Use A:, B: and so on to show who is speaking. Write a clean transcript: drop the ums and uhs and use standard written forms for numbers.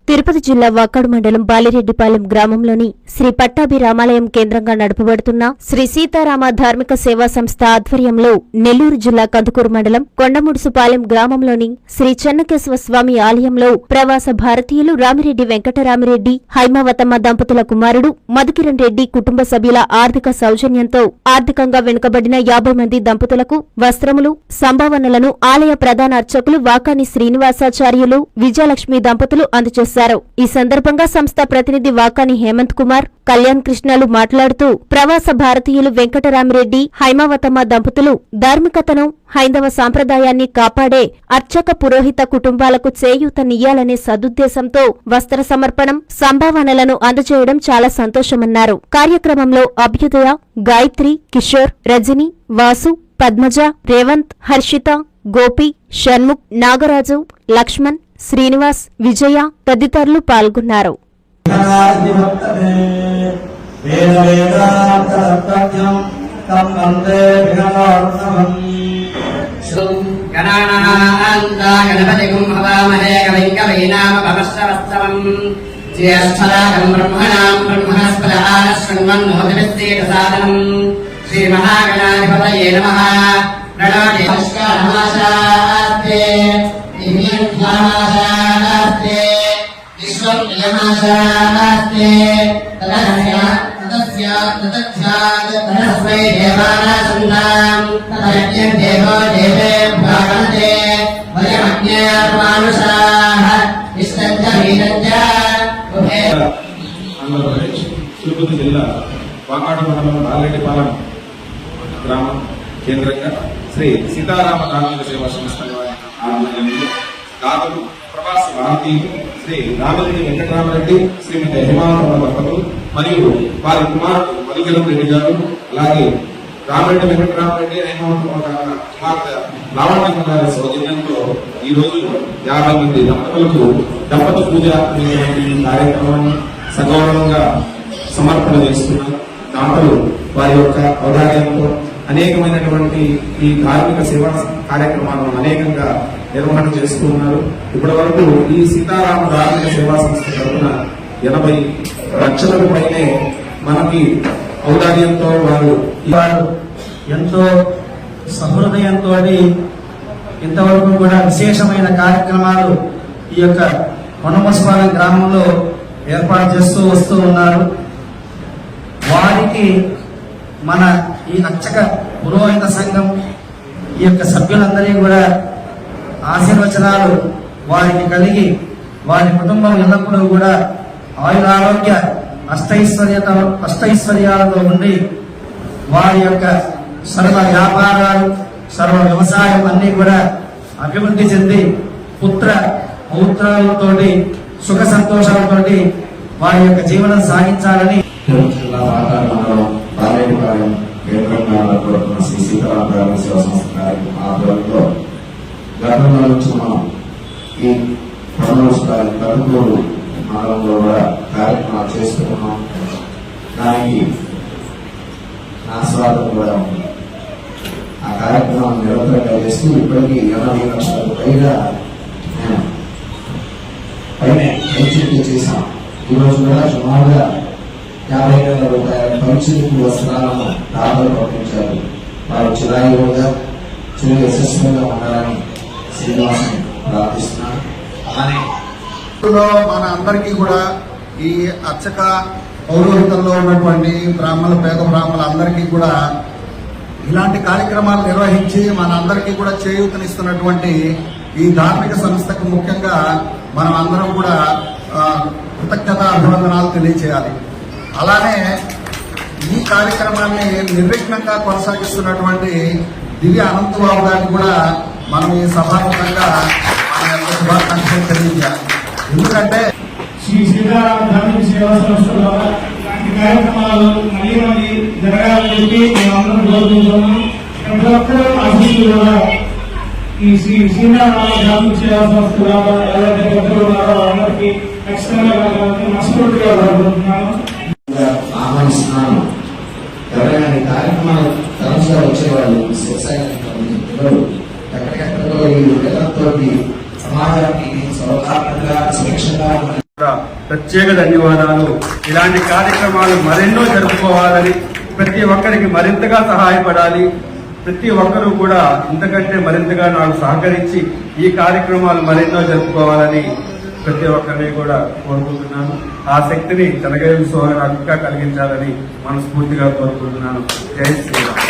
A: తిరుపతి జిల్లా వాకాడు మండలం బాలిరెడ్డిపాలెం గ్రామంలోని శ్రీ పట్టాభి రామాలయం కేంద్రంగా నడపబడుతున్న శ్రీ సీతారామ ధార్మిక సేవా సంస్థ ఆధ్వర్యంలో నెల్లూరు జిల్లా కందుకూరు మండలం కొండముడుసుపాలెం గ్రామంలోని శ్రీ చెన్నకేశవ స్వామి ఆలయంలో ప్రవాస భారతీయులు రామిరెడ్డి వెంకటరామిరెడ్డి హైమావతమ్మ దంపతుల కుమారుడు మధుకిరణ్ రెడ్డి కుటుంబ సభ్యుల ఆర్థిక సౌజన్యంతో ఆర్థికంగా వెనుకబడిన 50 మంది దంపతులకు వస్త్రములు సంభావనలను ఆలయ ప్రధాన అర్చకులు వాకాని శ్రీనివాసాచార్యులు విజయలక్ష్మి దంపతులు అందజేశారు. ఈ సందర్భంగా సంస్థ ప్రతినిధి వాకాని హేమంత్ కుమార్, కళ్యాణ్ కృష్ణలు మాట్లాడుతూ ప్రవాస భారతీయులు వెంకటరామిరెడ్డి హైమావతమ్మ దంపతులు ధార్మికతను హైందవ సాంప్రదాయాన్ని కాపాడే అర్చక పురోహిత కుటుంబాలకు చేయూతనియ్యాలనే సదుద్దేశంతో వస్త్ర సమర్పణం సంభావనలను అందజేయడం చాలా సంతోషమన్నారు. కార్యక్రమంలో అభ్యుదయ, గాయత్రి, కిషోర్, రజని, వాసు, పద్మజ, రేవంత్, హర్షిత, గోపి, షణ్ముఖ్, నాగరాజు, లక్ష్మణ్, శ్రీనివాస్, విజయ తదితరులు పాల్గొన్నారు.
B: శ్రీ మహాగణాధిపతయే నమః. ప్రణామి నమస్కారమాశాస్తే దివ్యమాశాస్తే విశ్వం నియమాశాస్తే తదస్య తదస్మై దేవానాసన్నాం తదజ్ఞం దేవో దేవేభ్యో వందే వయమజ్ఞామానుషాః ఇష్టంచ వీరంచ ఉభే.
C: ఆంధ్రప్రదేశ్ తిరుపతి జిల్లా వాకాడు మండలం బాలిరెడ్డిపాలెం గ్రామం కేంద్రంగా శ్రీ సీతారామ ధార్మిక సేవా సంస్థ ఆధ్వర్యంలో దాతలు ప్రవాస భారతీయులు శ్రీ రామిరెడ్డి వెంకటరామరెడ్డి, శ్రీమతి హేమావతమ్మ దంపతులు మరియు వారి కుమారుడు మధుకిరణ్ రెడ్డి గారు, అలాగే రామిరెడ్డి వెంకటరామరెడ్డి హేమావతమ్మ కుమార్తె లావణ్యమ్మ గారి సౌజన్యంతో ఈ రోజు 50 మంది దంపతులకు దంపతి పూజ కార్యక్రమాన్ని సగౌరవంగా సమర్పణ చేస్తున్నారు. దాంట్లో వారి యొక్క ఔదార్యంతో అనేకమైనటువంటి ఈ ధార్మిక సేవా కార్యక్రమాలను అనేకంగా నిర్వహణ చేస్తూ ఉన్నారు. ఇప్పటి వరకు ఈ సీతారామ ధార్మిక సేవా సంస్థ తరఫున 80 లక్షలకు పైనే మనకి ఔదార్యంతో వారు
D: ఎంతో సహృదయంతో ఇంతవరకు కూడా విశేషమైన కార్యక్రమాలు ఈ యొక్క కొండముడుసుపాలెం గ్రామంలో ఏర్పాటు చేస్తూ వస్తూ ఉన్నారు. వారికి మన ఈ అర్చక పురోహిత సంఘం ఈ యొక్క సభ్యులందరికీ కూడా ఆశీర్వచనాలు వారికి కలిగి వారి కుటుంబం ఎల్లప్పుడూ కూడా ఆయురారోగ్య అష్టైశ్వర్యాలతో ఉండి వారి యొక్క సర్వ వ్యాపారాలు సర్వ వ్యవసాయం అన్ని కూడా అభివృద్ధి చెంది పుత్ర పౌత్రాలతోటి సుఖ సంతోషాలతోటి వారి యొక్క జీవనం సాగించాలని
E: జిల్లా వాకాడు మండలం బాలిరెడ్డిపాలెం కేంద్రంగా నడపబడుతున్న శ్రీ సీతారామ ధార్మిక సేవా సంస్థ కార్యక్రమం ఆధ్వర్యంలో గతంలో నుంచి మనం ఈ కొండముడుసుపాలెం కందుకూరు మండలంలో కూడా కార్యక్రమాలు చేస్తున్నాం. దానికి నా స్వాగతం కూడా ఉంది. ఆ కార్యక్రమాన్ని నిరంతరంగా చేస్తూ ఇప్పటికీ 80 లక్షలకు పైగా ఖర్చు చేశాం. ఈ రోజు కూడా సుమారుగా 50,000 రూపాయల ఖర్చులకు వస్త్రాలను దాతలు పంపించారు. వారు చిరాయుగా చిరు యశస్సుగా ఉండాలని శ్రీనివాసం ప్రార్థిస్తున్నాను. అలానే
F: మన అందరికీ కూడా ఈ అర్చక పౌరోహితంలో ఉన్నటువంటి బ్రాహ్మణులు, పేద బ్రాహ్మణులు అందరికీ కూడా ఇలాంటి కార్యక్రమాలు నిర్వహించి మన అందరికీ కూడా చేయూతనిస్తున్నటువంటి ఈ ధార్మిక సంస్థకు ముఖ్యంగా మనం అందరం కూడా కృతజ్ఞత అభివందనాలు తెలియచేయాలి. అలానే ఈ కార్యక్రమాన్ని నిర్విఘ్నంగా కొనసాగిస్తున్నటువంటి దివ్య అనంతబాబు గారిని కూడా మనం ఈ సభాముఖంగా శుభాకాంక్షలు తెలియజేయాలి. ఎందుకంటే
G: శ్రీ సీతారామ ధార్మిక సేవా సంస్థలో ఇలాంటి కార్యక్రమాలు మళ్ళీ జరగాలని చెప్పి మేమందరం కోరుకుంటున్నాం. ప్రతి ఒక్కరూ ఆశిస్తులు కూడా ఈ శ్రీ సీతారామ ధార్మిక సేవా సంస్థ ఎవరైతే భక్తులు ఉన్నారో అందరికీ ఖచ్చితంగా మనస్ఫూర్తిగా కోరుకుంటున్నాను,
E: ఆహ్వానిస్తున్నాను. ఎవరైనా ఈ కార్యక్రమాలు తరచుగా వచ్చేవాళ్ళు ఎక్కడికెక్కడో ఈ విధంతో సమాజానికి సౌహార్దంగా సురక్షంగా
H: కూడా ప్రత్యేక ధన్యవాదాలు. ఇలాంటి కార్యక్రమాలు మరెన్నో జరుపుకోవాలని, ప్రతి ఒక్కరికి మరింతగా సహాయపడాలి, ప్రతి ఒక్కరూ కూడా ఇంతకంటే మరింతగా నాకు సహకరించి ఈ కార్యక్రమాలు మరెన్నో జరుపుకోవాలని ప్రతి ఒక్కరిని కూడా కోరుకుంటున్నాను. ఆ శక్తిని చెనగేశ్వర నాకు ఇంకా కలిగించాలని మనస్ఫూర్తిగా కోరుకుంటున్నాను. జై శ్రీరామ్.